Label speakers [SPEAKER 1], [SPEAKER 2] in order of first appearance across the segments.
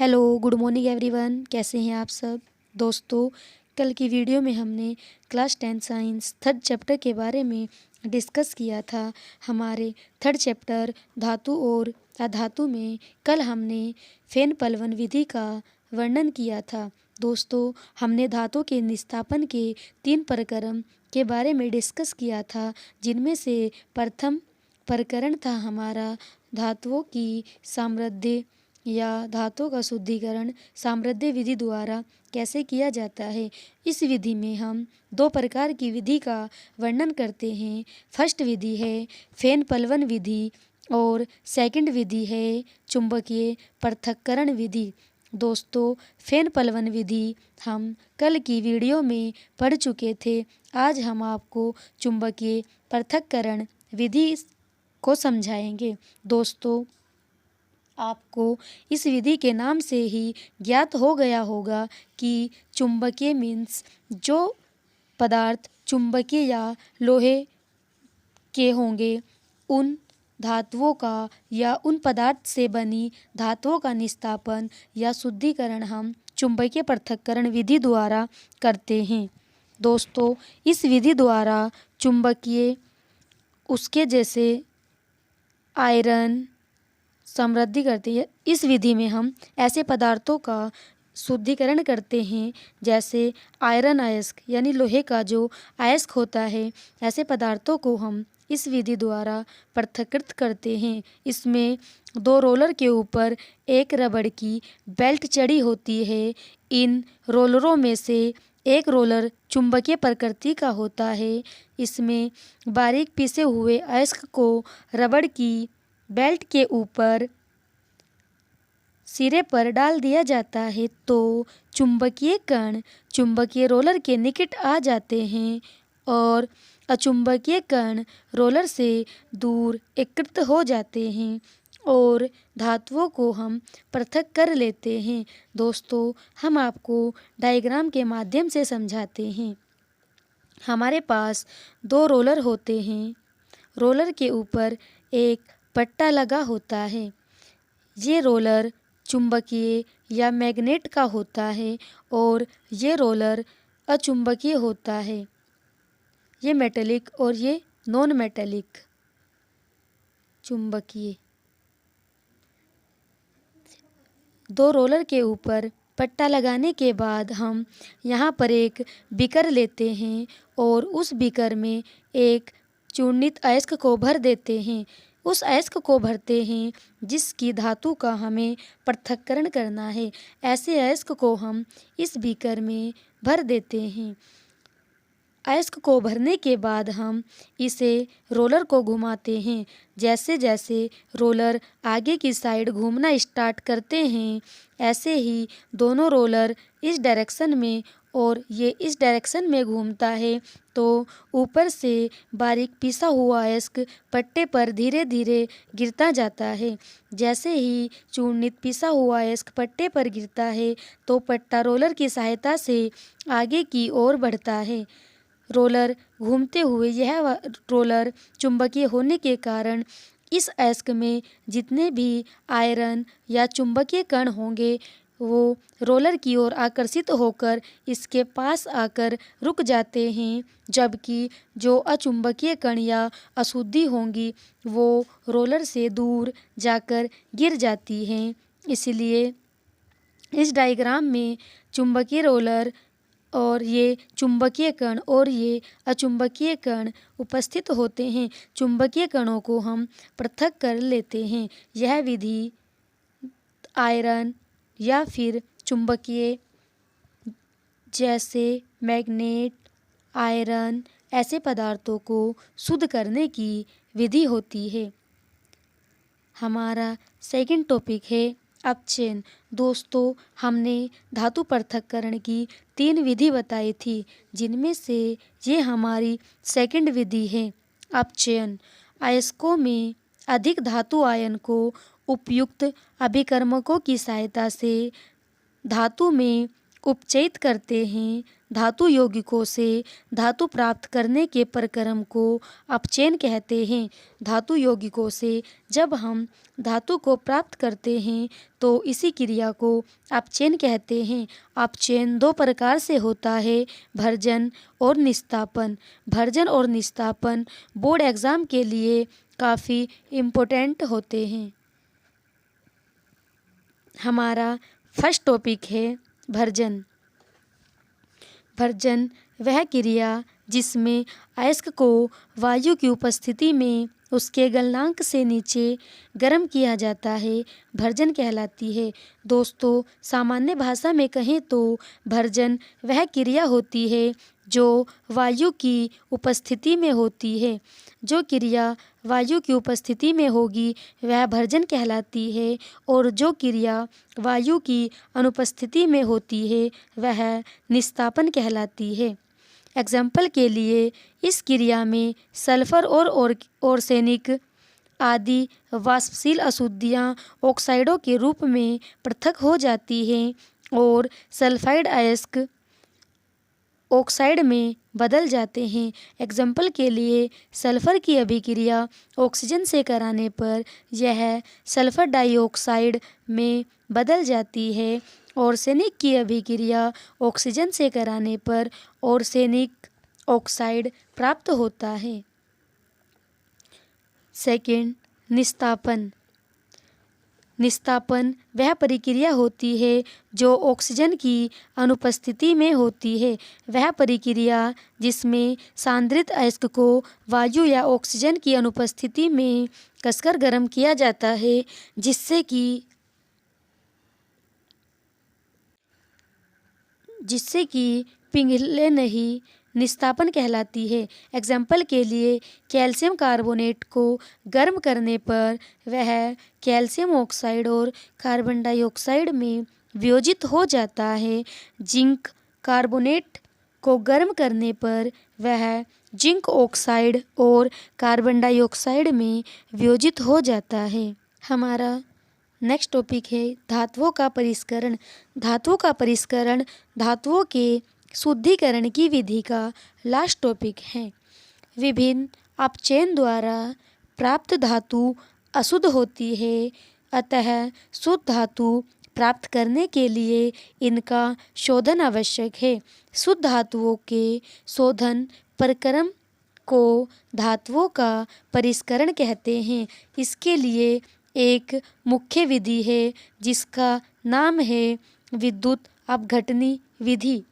[SPEAKER 1] Hello, good morning everyone. कैसे हैं आप सब दोस्तों। कल की वीडियो में हमने क्लास 10 साइंस थर्ड चैप्टर के बारे में डिस्कस किया था। हमारे थर्ड चैप्टर धातु और अधातु में कल हमने फेन पलवन विधि का वर्णन किया था। दोस्तों, हमने धातु के निस्तापन के 3 प्रक्रम के बारे में डिस्कस किया था, जिनमें से प्रथम प्रकरण था हमारा धातुओं की सामृद्धि या धातुओं का शुद्धिकरण सामृद्धि विधि द्वारा कैसे किया जाता है। इस विधि में हम 2 प्रकार की विधि का वर्णन करते हैं। फर्स्ट विधि है फेन पलवन विधि और सेकंड विधि है चुंबकीय पृथक्करण विधि। दोस्तों, फेन पलवन विधि हम कल की वीडियो में पढ़ चुके थे। आज हम आपको चुंबकीय पृथक्करण विधि को समझाएंगे। दोस्तों, आपको इस विधि के नाम से ही ज्ञात हो गया होगा कि चुंबकीय मीन्स जो पदार्थ चुंबकीय या लोहे के होंगे उन धातुओं का या उन पदार्थ से बनी धातुओं का निस्तापन या शुद्धिकरण हम चुंबकीय पृथक्करण विधि द्वारा करते हैं। दोस्तों, इस विधि द्वारा चुंबकीय उसके जैसे आयरन समृद्धि करती है। इस विधि में हम ऐसे पदार्थों का शुद्धिकरण करते हैं जैसे आयरन अयस्क यानी लोहे का जो अयस्क होता है, ऐसे पदार्थों को हम इस विधि द्वारा पृथक्कृत करते हैं। इसमें 2 रोलर के ऊपर एक रबड़ की बेल्ट चढ़ी होती है। इन रोलरों में से एक रोलर चुंबकीय प्रकृति का होता है। इसमें बारीक पिसे हुए अयस्क को रबड़ की बेल्ट के ऊपर सिरे पर डाल दिया जाता है तो चुंबकीय कण चुंबकीय रोलर के निकट आ जाते हैं और अचुंबकीय कण रोलर से दूर एकत्रित हो जाते हैं और धातुओं को हम पृथक कर लेते हैं। दोस्तों, हम आपको डायग्राम के माध्यम से समझाते हैं। हमारे पास 2 रोलर होते हैं। रोलर के ऊपर एक पट्टा लगा होता है। ये रोलर चुंबकीय या मैग्नेट का होता है और ये रोलर अचुंबकीय होता है। ये मेटेलिक और ये नॉन मेटेलिक चुंबकीय। 2 रोलर के ऊपर पट्टा लगाने के बाद हम यहाँ पर एक बीकर लेते हैं और उस बीकर में एक चूर्णित अयस्क को भर देते हैं। उस अयस्क को भरते हैं जिसकी धातु का हमें पृथक्करण करना है। ऐसे अयस्क को हम इस बीकर में भर देते हैं। अयस्क को भरने के बाद हम इसे रोलर को घुमाते हैं। जैसे जैसे रोलर आगे की साइड घूमना स्टार्ट करते हैं, ऐसे ही दोनों रोलर इस डायरेक्शन में और ये इस डायरेक्शन में घूमता है तो ऊपर से बारीक पिसा हुआ अयस्क पट्टे पर धीरे धीरे गिरता जाता है। जैसे ही चूर्णित पिसा हुआ अयस्क पट्टे पर गिरता है तो पट्टा रोलर की सहायता से आगे की ओर बढ़ता है। रोलर घूमते हुए यह रोलर चुंबकीय होने के कारण इस अयस्क में जितने भी आयरन या चुंबकीय कण होंगे वो रोलर की ओर आकर्षित होकर इसके पास आकर रुक जाते हैं, जबकि जो अचुंबकीय कण या अशुद्धि होंगी वो रोलर से दूर जाकर गिर जाती हैं। इसलिए इस डायग्राम में चुंबकीय रोलर और ये चुंबकीय कण और ये अचुंबकीय कण उपस्थित होते हैं। चुंबकीय कणों को हम पृथक कर लेते हैं। यह विधि आयरन या फिर चुंबकीय जैसे मैग्नेट, आयरन ऐसे पदार्थों को शुद्ध करने की विधि होती है। हमारा सेकंड टॉपिक है अपचयन। दोस्तों, हमने धातु पृथक्करण की 3 विधि बताई थी, जिनमें से ये हमारी सेकंड विधि है अपचयन। अयस्कों में अधिक धातु आयन को उपयुक्त अभिकर्मकों की सहायता से धातु में उपचयित करते हैं। धातु यौगिकों से धातु प्राप्त करने के प्रक्रम को अपचयन कहते हैं। धातु यौगिकों से जब हम धातु को प्राप्त करते हैं तो इसी क्रिया को अपचयन कहते हैं। अपचयन दो प्रकार से होता है, भर्जन और निस्तापन। भर्जन और निस्तापन बोर्ड एग्जाम के लिए काफ़ी इम्पोर्टेंट होते हैं। हमारा फर्स्ट टॉपिक है भर्जन। भर्जन वह क्रिया जिसमें अयस्क को वायु की उपस्थिति में उसके गलनांक से नीचे गर्म किया जाता है, भर्जन कहलाती है। दोस्तों, सामान्य भाषा में कहें तो भर्जन वह क्रिया होती है जो वायु की उपस्थिति में होती है। जो क्रिया वायु की उपस्थिति में होगी वह भर्जन कहलाती है और जो क्रिया वायु की अनुपस्थिति में होती है वह निस्तापन कहलाती है। एग्जाम्पल के लिए इस क्रिया में सल्फर और आर्सेनिक आदि वाष्पशील अशुद्धियाँ ऑक्साइडों के रूप में पृथक हो जाती हैं और सल्फाइड अयस्क ऑक्साइड में बदल जाते हैं। एग्जाम्पल के लिए सल्फर की अभिक्रिया ऑक्सीजन से कराने पर यह सल्फर डाइऑक्साइड में बदल जाती है। आर्सेनिक की अभिक्रिया ऑक्सीजन से कराने पर आर्सेनिक ऑक्साइड प्राप्त होता है। सेकंड, निस्तापन। निस्तापन वह प्रक्रिया होती है जो ऑक्सीजन की अनुपस्थिति में होती है। वह प्रक्रिया जिसमें सांद्रित अयस्क को वायु या ऑक्सीजन की अनुपस्थिति में कसकर गर्म किया जाता है जिससे कि पिघले नहीं, निस्तापन कहलाती है। एग्जाम्पल के लिए कैल्शियम कार्बोनेट को गर्म करने पर वह कैल्शियम ऑक्साइड और कार्बन डाइऑक्साइड में वियोजित हो जाता है। जिंक कार्बोनेट को गर्म करने पर वह जिंक ऑक्साइड और कार्बन डाइऑक्साइड में वियोजित हो जाता है। हमारा नेक्स्ट टॉपिक है धातुओं का परिष्करण। धातुओं का परिष्करण धातुओं के शुद्धिकरण की विधि का लास्ट टॉपिक है। विभिन्न अपचयन द्वारा प्राप्त धातु अशुद्ध होती है, अतः शुद्ध धातु प्राप्त करने के लिए इनका शोधन आवश्यक है। शुद्ध धातुओं के शोधन प्रक्रम को धातुओं का परिष्करण कहते हैं। इसके लिए एक मुख्य विधि है जिसका नाम है विद्युत अपघटनी विधि।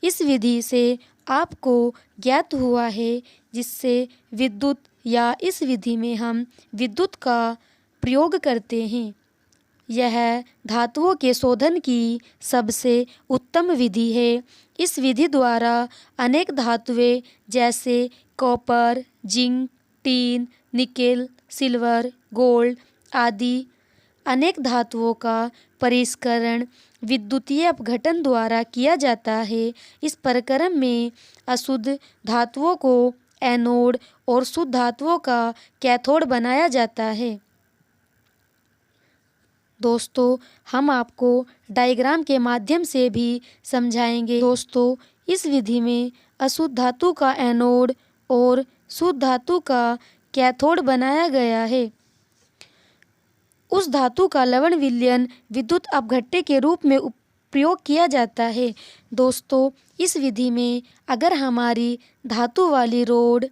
[SPEAKER 1] इस विधि से आपको ज्ञात हुआ है जिससे विद्युत या इस विधि में हम विद्युत का प्रयोग करते हैं। यह धातुओं के शोधन की सबसे उत्तम विधि है। इस विधि द्वारा अनेक धातुएं जैसे copper, zinc, tin, nickel, silver, gold आदि अनेक धातुओं का परिष्करण विद्युतीय अपघटन द्वारा किया जाता है। इस प्रक्रम में अशुद्ध धातुओं को एनोड और शुद्ध धातुओं का कैथोड बनाया जाता है। दोस्तों, हम आपको डायग्राम के माध्यम से भी समझाएंगे। दोस्तों, इस विधि में अशुद्ध धातु का एनोड और शुद्ध धातु का कैथोड बनाया गया है। उस धातु का लवण विलयन विद्युत अपघट्य के रूप में प्रयोग किया जाता है। दोस्तों, इस विधि में अगर हमारी धातु वाली रोड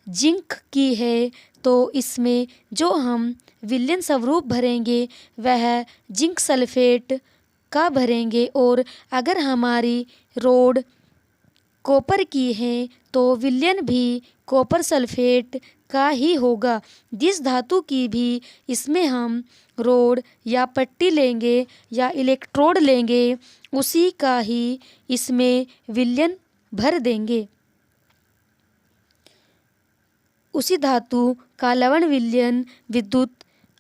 [SPEAKER 1] जिंक की है तो इसमें जो हम विलयन स्वरूप भरेंगे वह जिंक सल्फेट का भरेंगे और अगर हमारी रोड कॉपर की है तो विलयन भी कॉपर सल्फेट का ही होगा। जिस धातु की भी इसमें हम रोड या पट्टी लेंगे या इलेक्ट्रोड लेंगे उसी का ही इसमें विलयन भर देंगे। उसी धातु का लवण विलयन विद्युत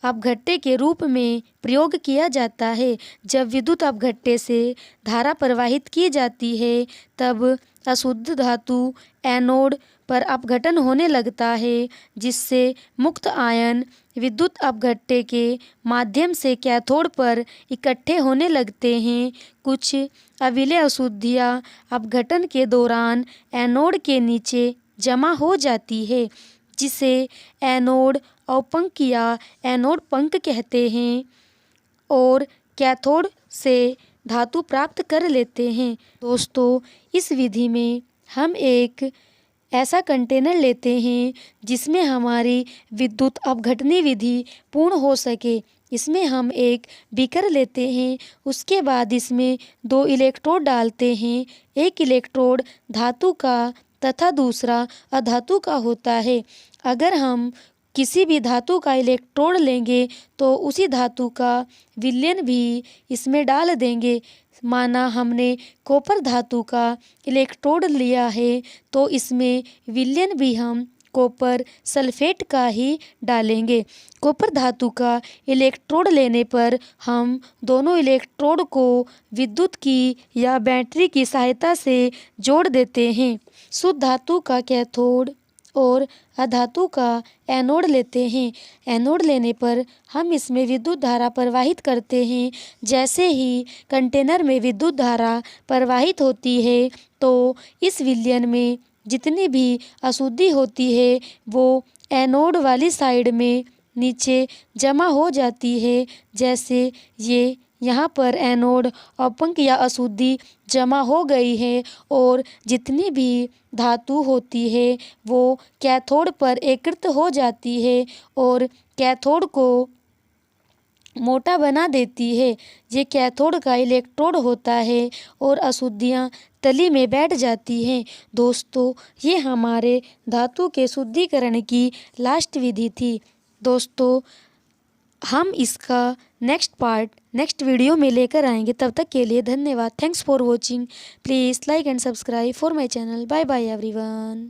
[SPEAKER 1] अपघट्य के रूप में प्रयोग किया जाता है। जब विद्युत अपघट्य से धारा प्रवाहित की जाती है तब अशुद्ध धातु एनोड पर अपघटन होने लगता है जिससे मुक्त आयन विद्युत अपघट्य के माध्यम से कैथोड पर इकट्ठे होने लगते हैं। कुछ अविलेय अशुद्धियाँ अपघटन के दौरान एनोड के नीचे जमा हो जाती है, जिसे एनोड अवपंक या एनोड पंक कहते हैं, और कैथोड से धातु प्राप्त कर लेते हैं। दोस्तों, इस विधि में हम एक ऐसा कंटेनर लेते हैं जिसमें हमारी विद्युत अपघटनी विधि पूर्ण हो सके। इसमें हम एक बीकर लेते हैं, उसके बाद इसमें 2 इलेक्ट्रोड डालते हैं। एक इलेक्ट्रोड धातु का तथा दूसरा अधातु का होता है। अगर हम किसी भी धातु का इलेक्ट्रोड लेंगे तो उसी धातु का विलयन भी इसमें डाल देंगे। माना हमने कॉपर धातु का इलेक्ट्रोड लिया है तो इसमें विलयन भी हम कॉपर सल्फेट का ही डालेंगे। कॉपर धातु का इलेक्ट्रोड लेने पर हम दोनों इलेक्ट्रोड को विद्युत की या बैटरी की सहायता से जोड़ देते हैं। शुद्ध धातु का कैथोड और अधातु का एनोड लेते हैं। एनोड लेने पर हम इसमें विद्युत धारा प्रवाहित करते हैं। जैसे ही कंटेनर में विद्युत धारा प्रवाहित होती है तो इस विलयन में जितनी भी अशुद्धि होती है वो एनोड वाली साइड में नीचे जमा हो जाती है। जैसे ये यहाँ पर एनोड अवपंक या अशुद्धि जमा हो गई है और जितनी भी धातु होती है वो कैथोड पर एकत्रित हो जाती है और कैथोड को मोटा बना देती है। ये कैथोड का इलेक्ट्रोड होता है और अशुद्धियाँ तली में बैठ जाती हैं। दोस्तों, ये हमारे धातु के शुद्धिकरण की लास्ट विधि थी। दोस्तों, हम इसका नेक्स्ट पार्ट नेक्स्ट वीडियो में लेकर आएंगे। तब तक के लिए धन्यवाद। Thanks for watching. Please like and subscribe for my channel. Bye bye everyone.